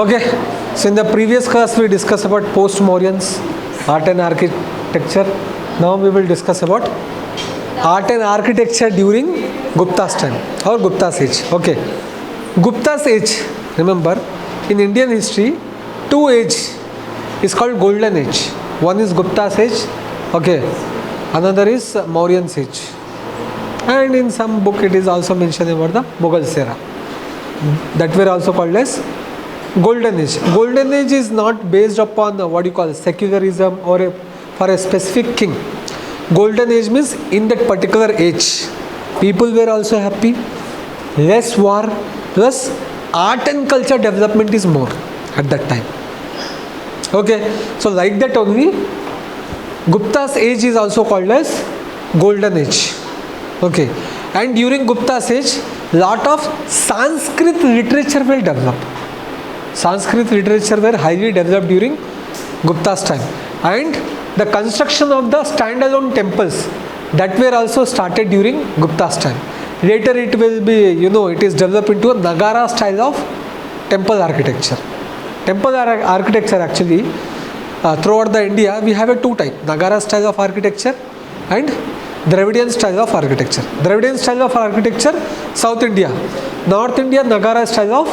Okay, so in the previous class we discussed about post-Mauryans, art and architecture. Now we will discuss about art and architecture during Gupta's time or Gupta's age. Okay, Gupta's age, remember, in Indian history, two age is called golden age. One is Gupta's age, okay, another is Mauryan's age. And in some book it is also mentioned about the Mughal era. That were also called as golden age. Golden age is not based upon what you call secularism or for a specific king. Golden age means in that particular age, people were also happy, less war, plus art and culture development is more at that time. Okay, so like that only, Gupta's age is also called as golden age. Okay, and during Gupta's age, lot of Sanskrit literature will develop. Sanskrit literature were highly developed during Gupta's time, and the construction of the standalone temples that were also started during Gupta's time. Later it will be, it is developed into a Nagara style of temple architecture. Temple architecture actually throughout the India we have a two type: Nagara style of architecture and Dravidian style of architecture. Dravidian style of architecture, South India. North India, Nagara style of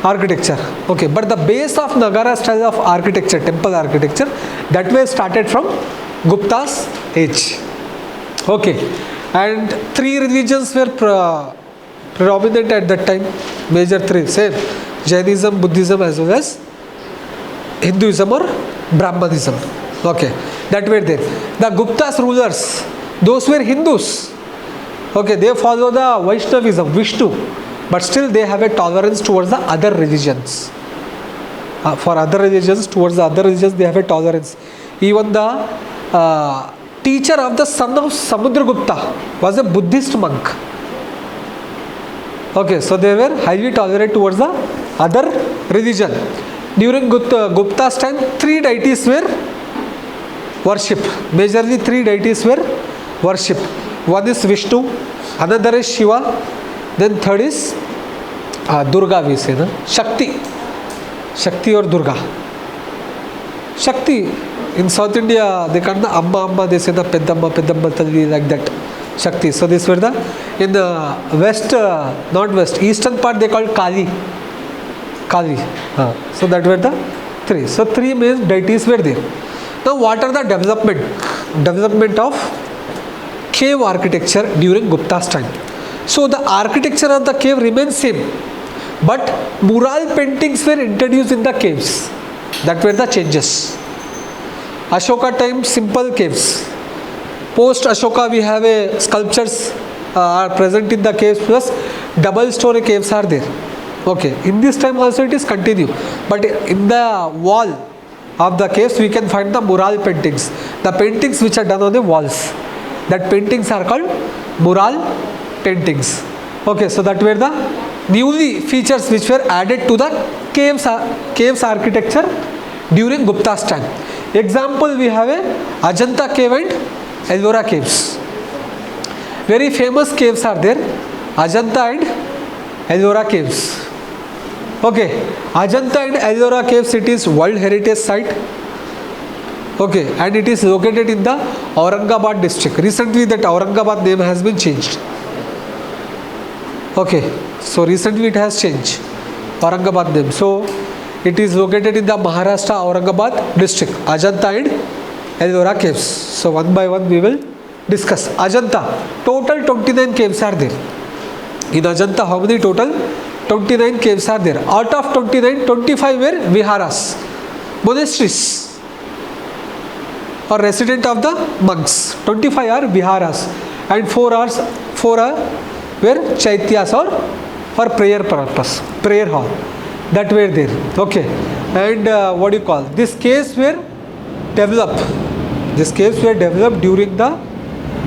architecture. Okay, but the base of Nagara style of architecture, temple architecture, that was started from Gupta's age. Okay, and three religions were predominant at that time. Major three, same: Jainism, Buddhism, as well as Hinduism or Brahmanism. Okay, that were there. The Gupta's rulers, those were Hindus. Okay, they follow the Vaishnavism, Vishnu, but still they have a tolerance towards the other religions. For other religions, towards the other religions, they have a tolerance. Even the teacher of the son of Samudragupta was a Buddhist monk. Okay, so they were highly tolerant towards the other religion. During Gupta's time, three deities were worshipped. Majorly three deities were worshipped. One is Vishnu, another is Shiva, then third is Durga, we say, Shakti or Durga. Shakti, in South India, they call the Amma, they say the Peddamma Talli, like that. Shakti. So this were the, in the west, not west, eastern part they called Kali. So that were the three. So three main deities were there. Now what are the development of cave architecture during Gupta's time? So the architecture of the cave remains same, but mural paintings were introduced in the caves. That were the changes. Ashoka time, simple caves. Post Ashoka we have a sculptures are present in the caves, plus double story caves are there. Okay, in this time also it is continued, but in the wall of the caves we can find the mural paintings, the paintings which are done on the walls. That paintings are called mural paintings. Okay, so that were the newly features which were added to the caves architecture during Gupta's time. Example, we have a Ajanta cave and Ellora caves. Very famous caves are there, Ajanta and Ellora caves. Okay, Ajanta and Ellora caves, it is World Heritage Site. Okay, and it is located in the Aurangabad district. Recently that Aurangabad name has been changed. Okay, so recently it has changed, Aurangabad name. So it is located in the Maharashtra Aurangabad district, Ajanta and Ellora caves. So one by one we will discuss. Ajanta, total 29 caves are there. In Ajanta, how many total? 29 caves are there. Out of 29, 25 were viharas, monasteries, or resident of the monks. 25 are viharas, and 4 are were chaityas or prayer purpose, prayer hall. That were there. Okay, and what do you call? These caves were developed. These caves were developed during the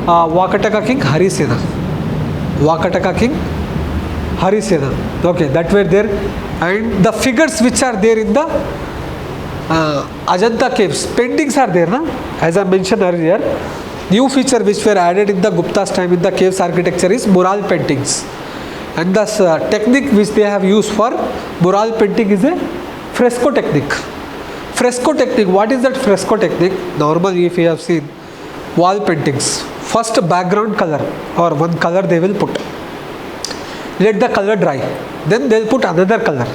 Vakataka king Harisena. Vakataka king Harisena. Okay, that were there, and the figures which are there in the Ajanta caves, paintings are there, as I mentioned earlier. New feature which were added in the Gupta's time in the caves architecture is mural paintings, and the technique which they have used for mural painting is a Fresco technique. Fresco technique, what is that fresco technique? Normally if you have seen wall paintings, first background color or one color they will put. Let the color dry. Then they will put another color.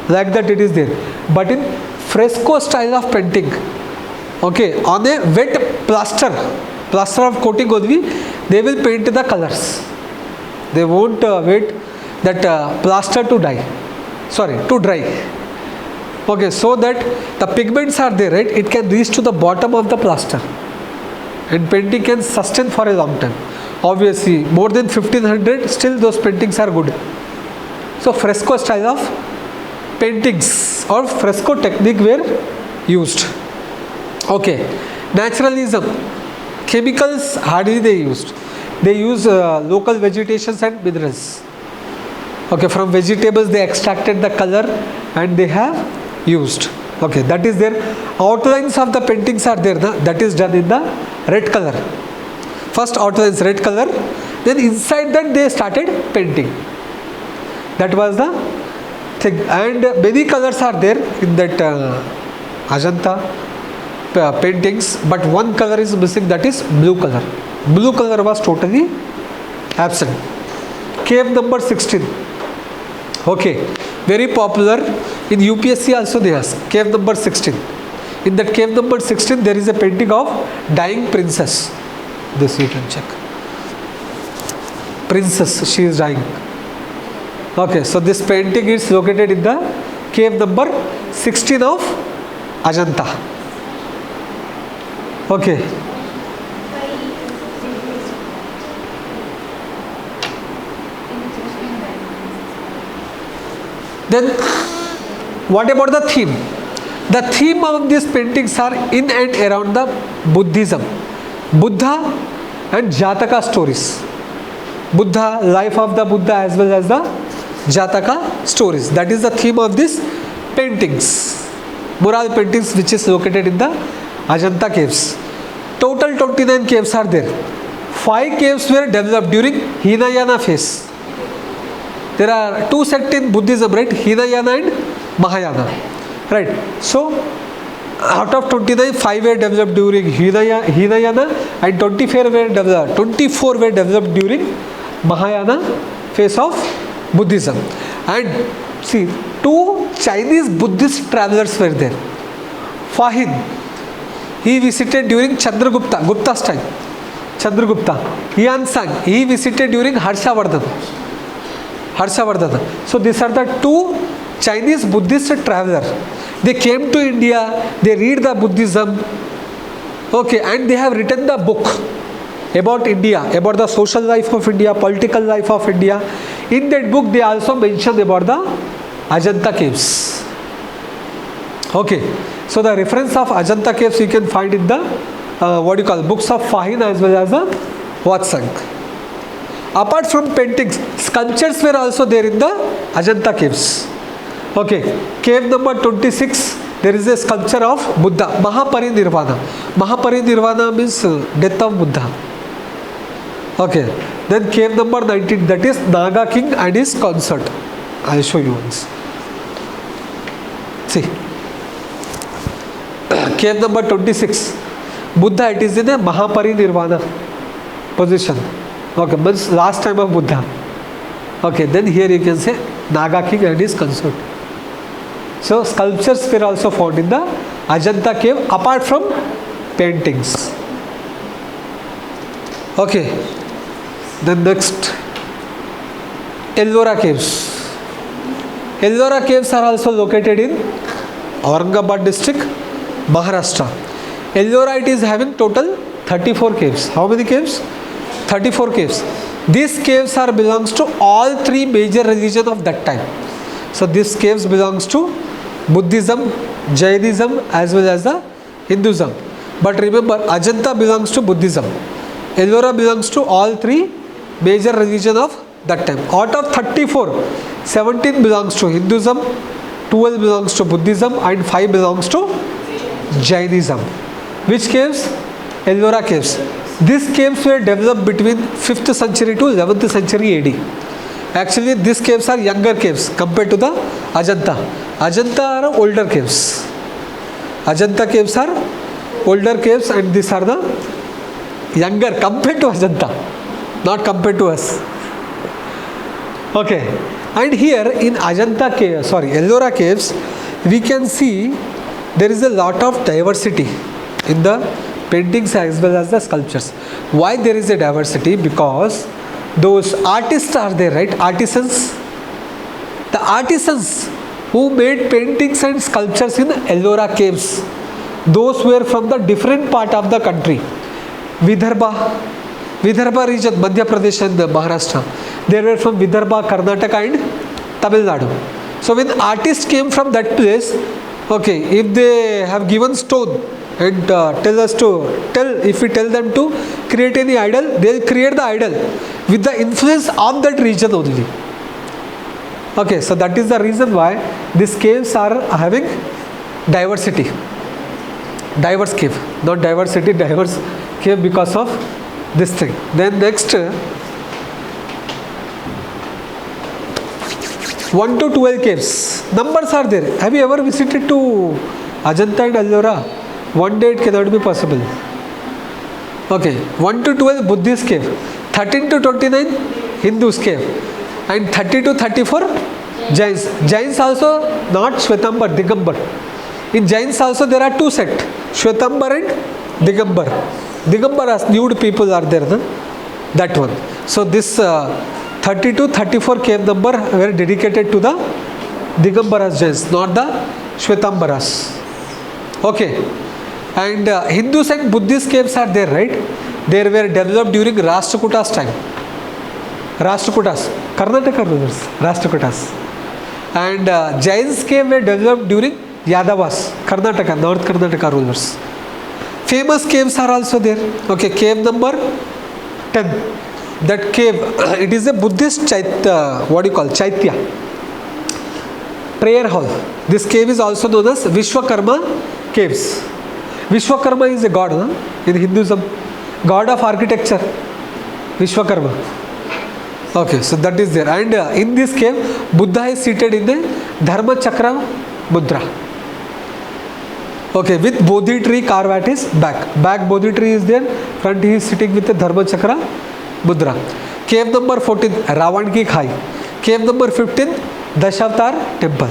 Like that it is there. But in fresco style of painting, okay, on a wet plaster of coating only, they will paint the colors. They won't wait that plaster to dry. Okay, so that the pigments are there, right? It can reach to the bottom of the plaster. And painting can sustain for a long time. Obviously, more than 1500, still those paintings are good. So, fresco style of paintings or fresco technique were used. Okay, naturalism. Chemicals hardly they used. They use local vegetations and minerals. Okay, from vegetables they extracted the color and they have used. Okay, that is there. Outlines of the paintings are there. That is done in the red color. First outlines red color. Then inside that they started painting. That was the thing. And many colors are there in that Ajanta paintings. But one color is missing, that is blue color. Blue color was totally absent. Cave number 16. Okay, very popular. In UPSC also they ask. Cave number 16. In that cave number 16 there is a painting of dying princess. This you can check. Princess, she is dying. Okay, so this painting is located in the cave number 16 of Ajanta. Okay. Then what about the theme? The theme of these paintings are in and around the Buddhism. Buddha and Jataka stories. Buddha, life of the Buddha as well as the Jataka stories. That is the theme of these paintings. Mural paintings which is located in the Ajanta caves. Total 29 caves are there. 5 caves were developed during Hinayana phase. There are 2 sects in Buddhism, right? Hinayana and Mahayana. Right. So, out of 29, 5 were developed during Hinayana and 24 were developed during Mahayana phase of Buddhism. And see, 2 Chinese Buddhist travelers were there. Fahin, he visited during Gupta's time. Chandragupta. Yansang, he visited during Harshavardhana. So these are the 2 Chinese Buddhist travelers. They came to India, they read the Buddhism, okay, and they have written the book about India, about the social life of India, political life of India. In that book, they also mention about the Ajanta caves. Okay, so the reference of Ajanta caves you can find in the books of Fahin as well as the Vatsang. Apart from paintings, sculptures were also there in the Ajanta caves. Okay, cave number 26, there is a sculpture of Buddha, Mahaparinirvana. Mahaparinirvana means death of Buddha. Okay, then cave number 19, that is Naga King and his consort. I will show you once. See, cave number 26, Buddha, it is in a Mahaparinirvana position. Okay, means last time of Buddha. Okay, then here you can say Naga King and his consort. So sculptures were also found in the Ajanta cave apart from paintings. Okay, then next, Ellora caves. Ellora caves are also located in Aurangabad district, Maharashtra. Ellora, it is having total 34 caves. How many caves? 34 caves. These caves are belongs to all 3 major religions of that time. So these caves belongs to Buddhism, Jainism as well as the Hinduism. But remember, Ajanta belongs to Buddhism. Ellora belongs to all 3 major religions of that time. Out of 34, 17 belongs to Hinduism, 12 belongs to Buddhism and 5 belongs to Jainism. Which caves? Ellora caves. These caves were developed between 5th century to 11th century AD. Actually, these caves are younger caves compared to the Ajanta. Ajanta are older caves. Ajanta caves are older caves, and these are the younger compared to Ajanta, not compared to us. Okay, and here in Ajanta cave, Ellora caves, we can see there is a lot of diversity in the paintings as well as the sculptures. Why there is a diversity? Because those artists are there, right? Artisans. The artisans who made paintings and sculptures in Ellora caves, those were from the different part of the country. Vidarbha region, Madhya Pradesh and Maharashtra. They were from Vidarbha, Karnataka and Tamil Nadu. So when artists came from that place, okay, if they have given stone and if we tell them to create any idol, they'll create the idol with the influence of that region only. Okay, so that is the reason why these caves are having diversity. Diverse cave, not diversity, diverse cave because of this thing. Then next, 1 to 12 caves. Numbers are there. Have you ever visited to Ajanta and Ellora? One day it cannot be possible. Okay, 1 to 12 Buddhist cave, 13 to 29 Hindus cave, and 30 to 34 Jains. Jains also not Shwetambar, Digambar. In Jains also there are two sets, Shwetambar and Digambar. Digambaras, nude people are there, no? That one. So this 30 to 34 cave number were dedicated to the Digambaras Jains, not the Shwetambaras. Okay. And Hindus and Buddhist caves are there, right? They were developed during Rashtrakutas time. Rashtrakutas, Karnataka rulers, Rashtrakutas. And Jains cave were developed during Yadavas, Karnataka, North Karnataka rulers. Famous caves are also there. Okay, cave number 10. That cave, it is a Buddhist Chaitya. Prayer hall. This cave is also known as Vishwakarma caves. Vishwakarma is a god, in Hinduism, god of architecture. Vishwakarma. Okay, so that is there. And in this cave, Buddha is seated in the Dharma Chakra Mudra. Okay, with Bodhi tree carved at his back. Back Bodhi tree is there, front he is sitting with the Dharma Chakra Mudra. Cave number 14, Ravan ki Khai. Cave number 15, Dashavatar temple.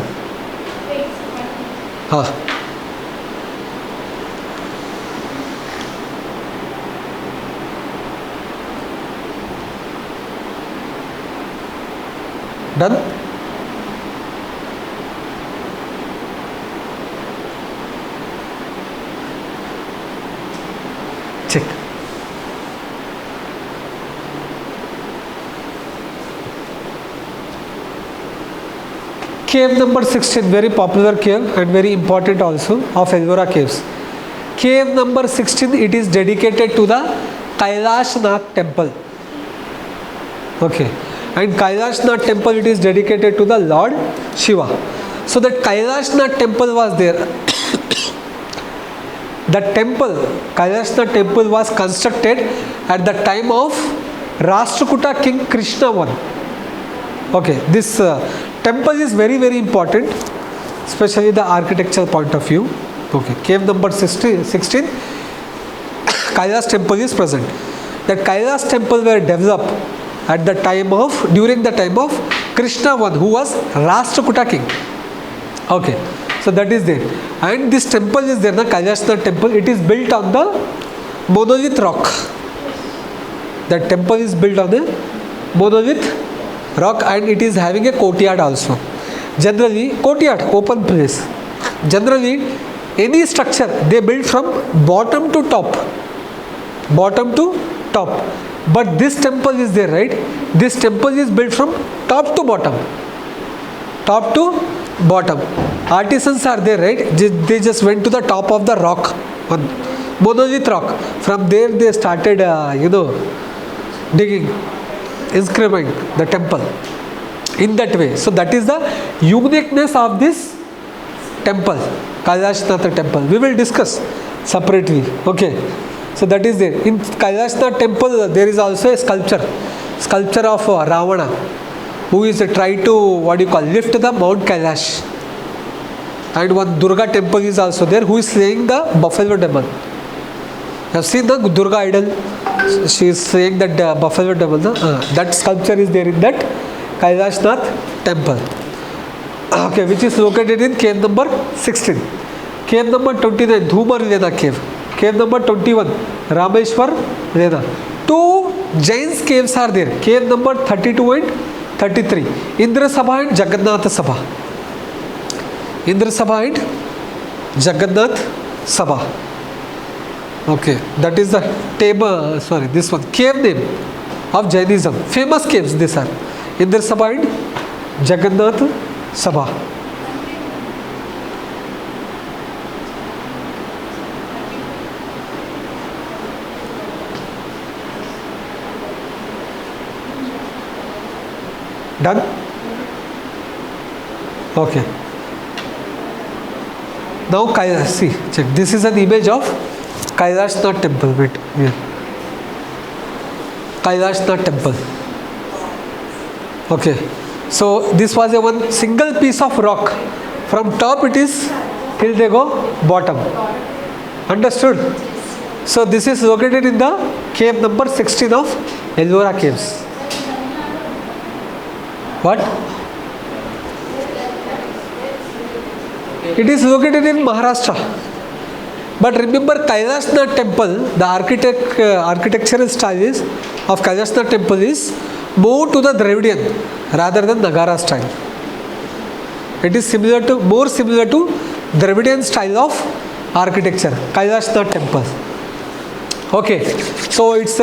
Done? Check. Cave number 16, very popular cave and very important also of Ellora caves. Cave number 16, it is dedicated to the Kailashnath temple. Okay. And Kailashnath temple, it is dedicated to the Lord Shiva. So that Kailashnath temple was there. The temple, Kailashnath temple was constructed at the time of Rashtrakuta King Krishna I. Okay, this temple is very, very important, especially the architectural point of view. Okay, cave number 16, Kailash temple is present. That Kailash temple were developed at the time of, during the time of Krishna I, who was Rashtrakuta king. Okay, so that is there. And this temple is there, the Kailashnath temple. It is built on the monolith rock. That temple is built on a monolith rock, and it is having a courtyard also. Generally, courtyard, open place. Generally, any structure they build from bottom to top. Bottom to top. But this temple is there, right? This temple is built from top to bottom. Top to bottom. Artisans are there, right? They just went to the top of the rock, on monolith rock. From there they started, digging, inscribing the temple in that way. So that is the uniqueness of this temple, Kailashnath temple. We will discuss separately. Okay. So that is there. In Kailashnath temple, there is also a sculpture of Ravana. who is trying to lift the Mount Kailash. And one Durga temple is also there, who is slaying the buffalo demon. You have seen the Durga idol? She is saying that buffalo demon. That sculpture is there in that Kailash Nath temple. Okay, which is located in cave number 16. Cave number 29, Dhumar Lena cave. Cave number 21, Rameshwar Lena. Two Jains caves are there. Cave number 32 and 33. Indra Sabha and Jagannath Sabha. Indra Sabha and Jagannath Sabha. Okay, that is the table, this one, cave name of Jainism. Famous caves these are. Indra Sabha and Jagannath Sabha. Done? Okay. Now Kailash, see, check. This is an image of Kailash Nath temple. Wait, here. Kailash Nath temple. Okay. So this was a one single piece of rock. From top it is till they go bottom. Understood? So this is located in the cave number 16 of Ellora caves. What? It is located in Maharashtra. But remember, Kailash Nath temple, the architectural style is of Kailash Nath temple is more to the Dravidian rather than Nagara style. It is more similar to Dravidian style of architecture, Kailash Nath temple. Okay, so it's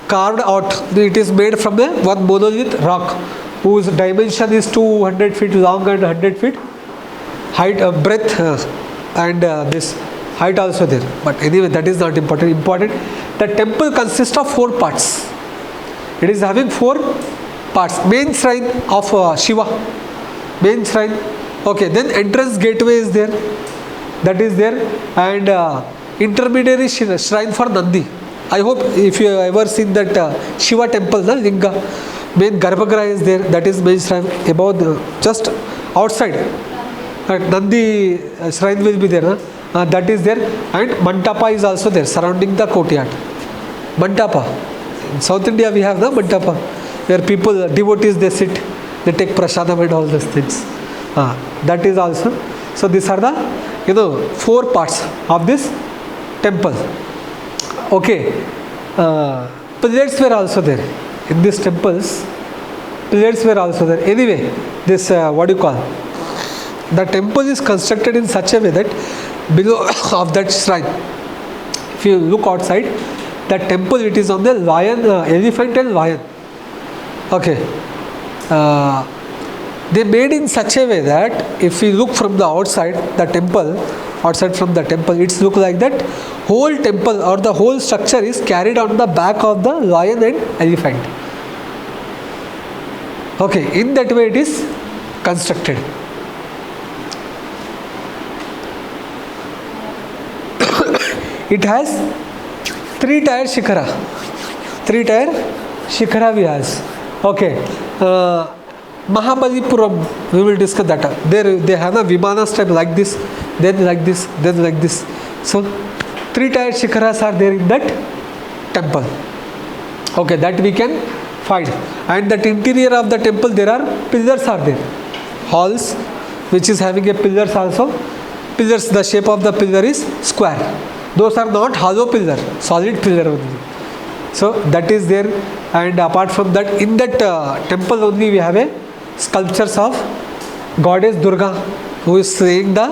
carved out. It is made from one monolith rock whose dimension is 200 feet long and 100 feet height, breadth, and this height also there. But anyway, that is not important. Important, the temple consists of 4 parts. It is having 4 parts. Main shrine of Shiva. Main shrine. Okay, then entrance gateway is there. That is there. And intermediary shrine for Nandi. I hope if you have ever seen that Shiva temple, the Linga, main Garbhagriha is there. That is main shrine. About just outside. Nandi shrine will be there. That is there. And Mantapa is also there, surrounding the courtyard. Mantapa. In South India we have the Mantapa, where people, devotees, they sit, they take prasadam and all those things. That is also. So these are the 4 parts of this temple. Okay. Pillars were also there. In these temples, pillars were also there. Anyway, this the temple is constructed in such a way that below of that shrine, if you look outside, that temple, it is on the lion, elephant and lion. Okay. They made in such a way that if we look from the outside, the temple, outside from the temple, it's look like that whole temple or the whole structure is carried on the back of the lion and elephant. Okay, in that way it is constructed. It has 3-tier shikhara. 3-tier shikhara we has. Okay. Mahabalipuram, we will discuss that. There they have a Vimana style like this, then like this, then like this. So 3-tier shikharas are there in that temple. Okay, that we can find. And that interior of the temple, there are pillars are there. Halls, which is having a pillars also. Pillars, the shape of the pillar is square. Those are not hollow pillar, solid pillar only. So that is there. And apart from that, in that temple only we have a sculptures of goddess Durga, who is slaying the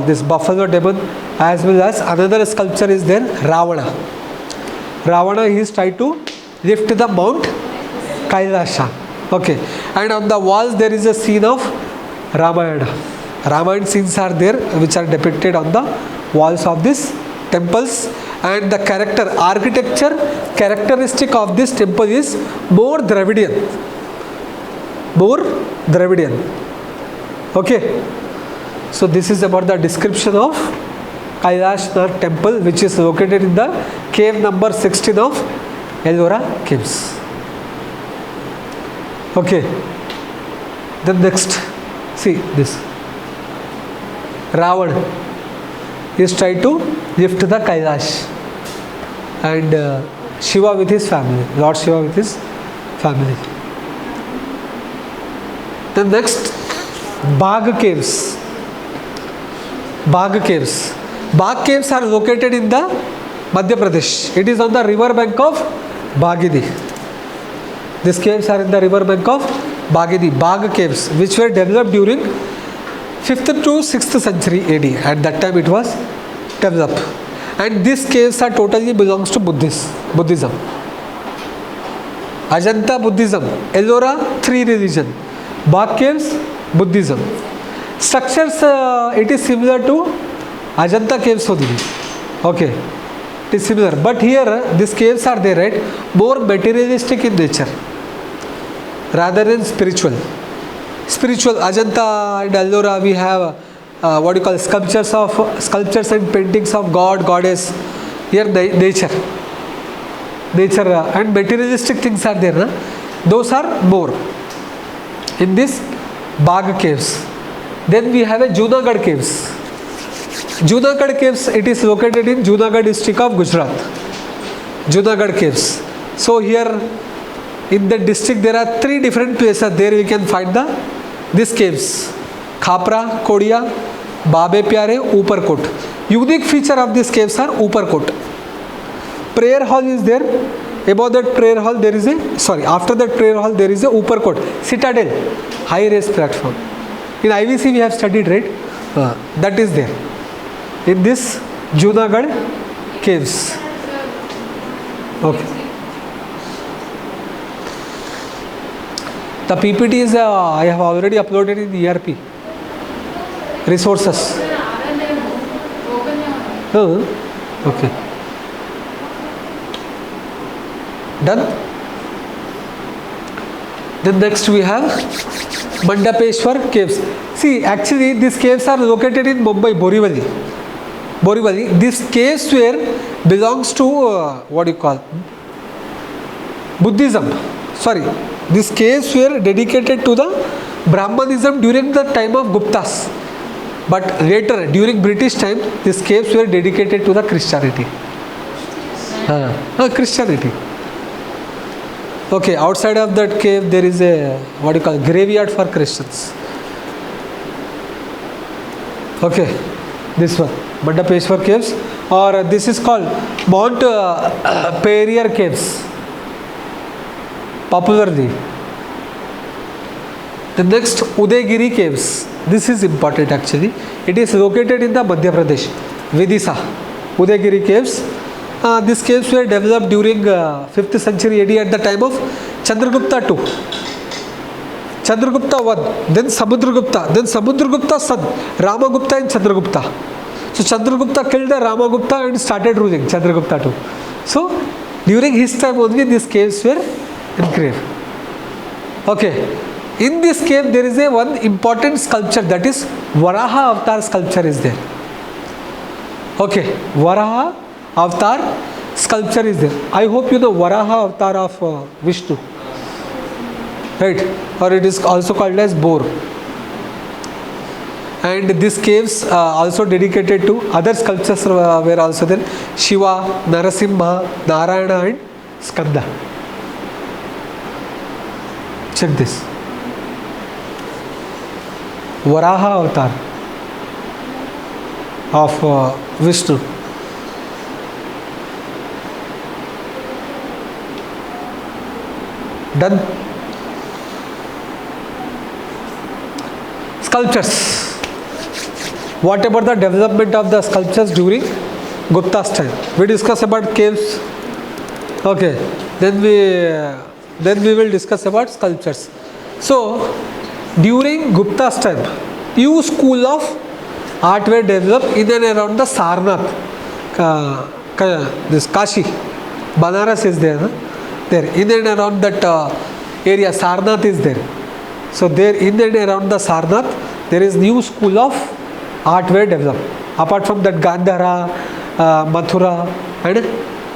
this buffalo demon, as well as another sculpture is there, Ravana. Ravana, he is trying to lift the Mount Kailasha. Okay. And on the walls there is a scene of Ramayana. Ramayana scenes are there, which are depicted on the walls of these temples. And the architecture characteristic of this temple is more Dravidian. More Dravidian. Okay. So this is about the description of Kailash Nath temple, which is located in the cave number 16 of Ellora caves. Okay. Then next, see this. Ravan is trying to lift the Kailash, and Shiva with his family, Lord Shiva with his family. The next, Bagh caves. Bagh caves. Bagh caves are located in the Madhya Pradesh. It is on the river bank of Bhagidi. These caves are in the river bank of Bhagidi. Bagh caves, which were developed during 5th to 6th century AD. At that time it was developed. And these caves are totally belongs to Buddhism. Ajanta, Buddhism. Ellora, 3 religion. Bagh caves, Buddhism. Structures, it is similar to Ajanta caves only. Okay, it is similar. But here, these caves are there, right? More materialistic in nature rather than spiritual. Spiritual, Ajanta and Ellora, we have what you call sculptures and paintings of God, Goddess. Here, nature and materialistic things are there. Those are more in this Bagh caves. Then we have a Junagadh caves. Junagadh caves, it is located in Junagadh district of Gujarat. Junagadh caves. So here in the district there are 3 different places. There we can find these caves. Khapra, Kodia, Babe Pyare, Uparkot. Unique feature of these caves are Uparkot. Prayer hall is there. Above that prayer hall there is after that prayer hall there is a Uparkot, citadel, high raised platform. In IVC we have studied, right? That is there in this Junagadh caves. Okay. The PPT is I have already uploaded in ERP resources. Okay. Done. Then next we have Mandapeshwar caves. See, actually these caves are located in Mumbai, Borivali. These caves belongs to what do you call? Buddhism. Sorry, these caves were dedicated to the Brahmanism during the time of Guptas. But later, during British time, these caves were dedicated to the Christianity. Christianity. Okay, outside of that cave there is a what do you call graveyard for Christians. Okay, this one Mandapeshwar caves, or this is called Mount Perrier caves, popularly. The next Udaygiri caves. This is important actually. It is located in the Madhya Pradesh, Vidisha. Udaygiri caves. These caves were developed during 5th century AD at the time of Chandragupta II. Chandragupta I, then Samudragupta, then Samudragupta's son, Ramagupta and Chandragupta. So Chandragupta killed Ramagupta and started ruling Chandragupta II. So during his time only these caves were engraved. Okay. In this cave there is one important sculpture, that is Varaha avatar sculpture is there. Okay, Varaha avatar sculpture is there. I hope you know Varaha avatar of Vishnu, right? Or it is also called as Boar. And these caves also dedicated to other sculptures were also there. Shiva, Narasimha, Narayana and Skanda. Check this. Varaha avatar of Vishnu. Done. Sculptures. What about the development of the sculptures during Gupta's time? We discuss about caves. Okay. Then we will discuss about sculptures. So during Gupta's time, new school of art were developed in and around the Sarnath. This Kashi, Banaras is there. There in and around that area, Sarnath is there. So there in and around the Sarnath, there is new school of art were developed. Apart from that, Gandhara, Mathura and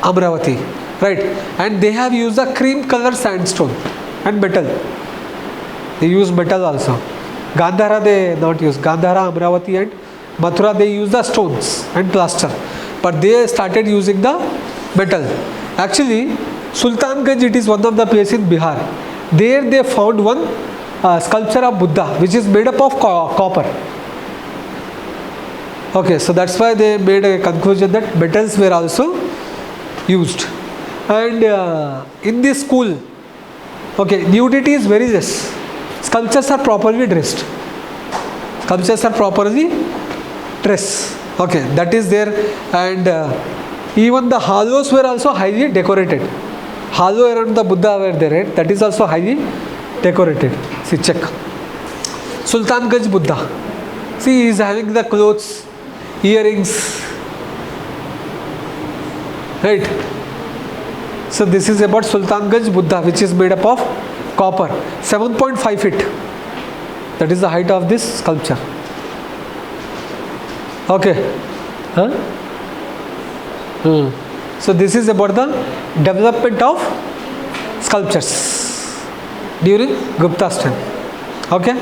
Amravati, right? And they have used the cream color sandstone and metal They use metal also. Gandhara they not use. Gandhara, Amravati and Mathura they use the stones and plaster. But they started using the metal. Actually, Sultanganj, it is one of the places in Bihar. There they found one sculpture of Buddha which is made up of copper. Okay, so that's why they made a conclusion that metals were also used. And in this school, okay, nudity is very less. Sculptures are properly dressed. Sculptures are properly dressed. Okay, that is there. And even the hollows were also highly decorated. Hollow around the Buddha were there, right? That is also highly decorated. See, check. Sultanganj Buddha. See, he is having the clothes, earrings, right? So this is about Sultanganj Buddha, which is made up of copper. 7.5 feet. That is the height of this sculpture. Okay. Huh? So this is about the development of sculptures during Gupta's time. Okay.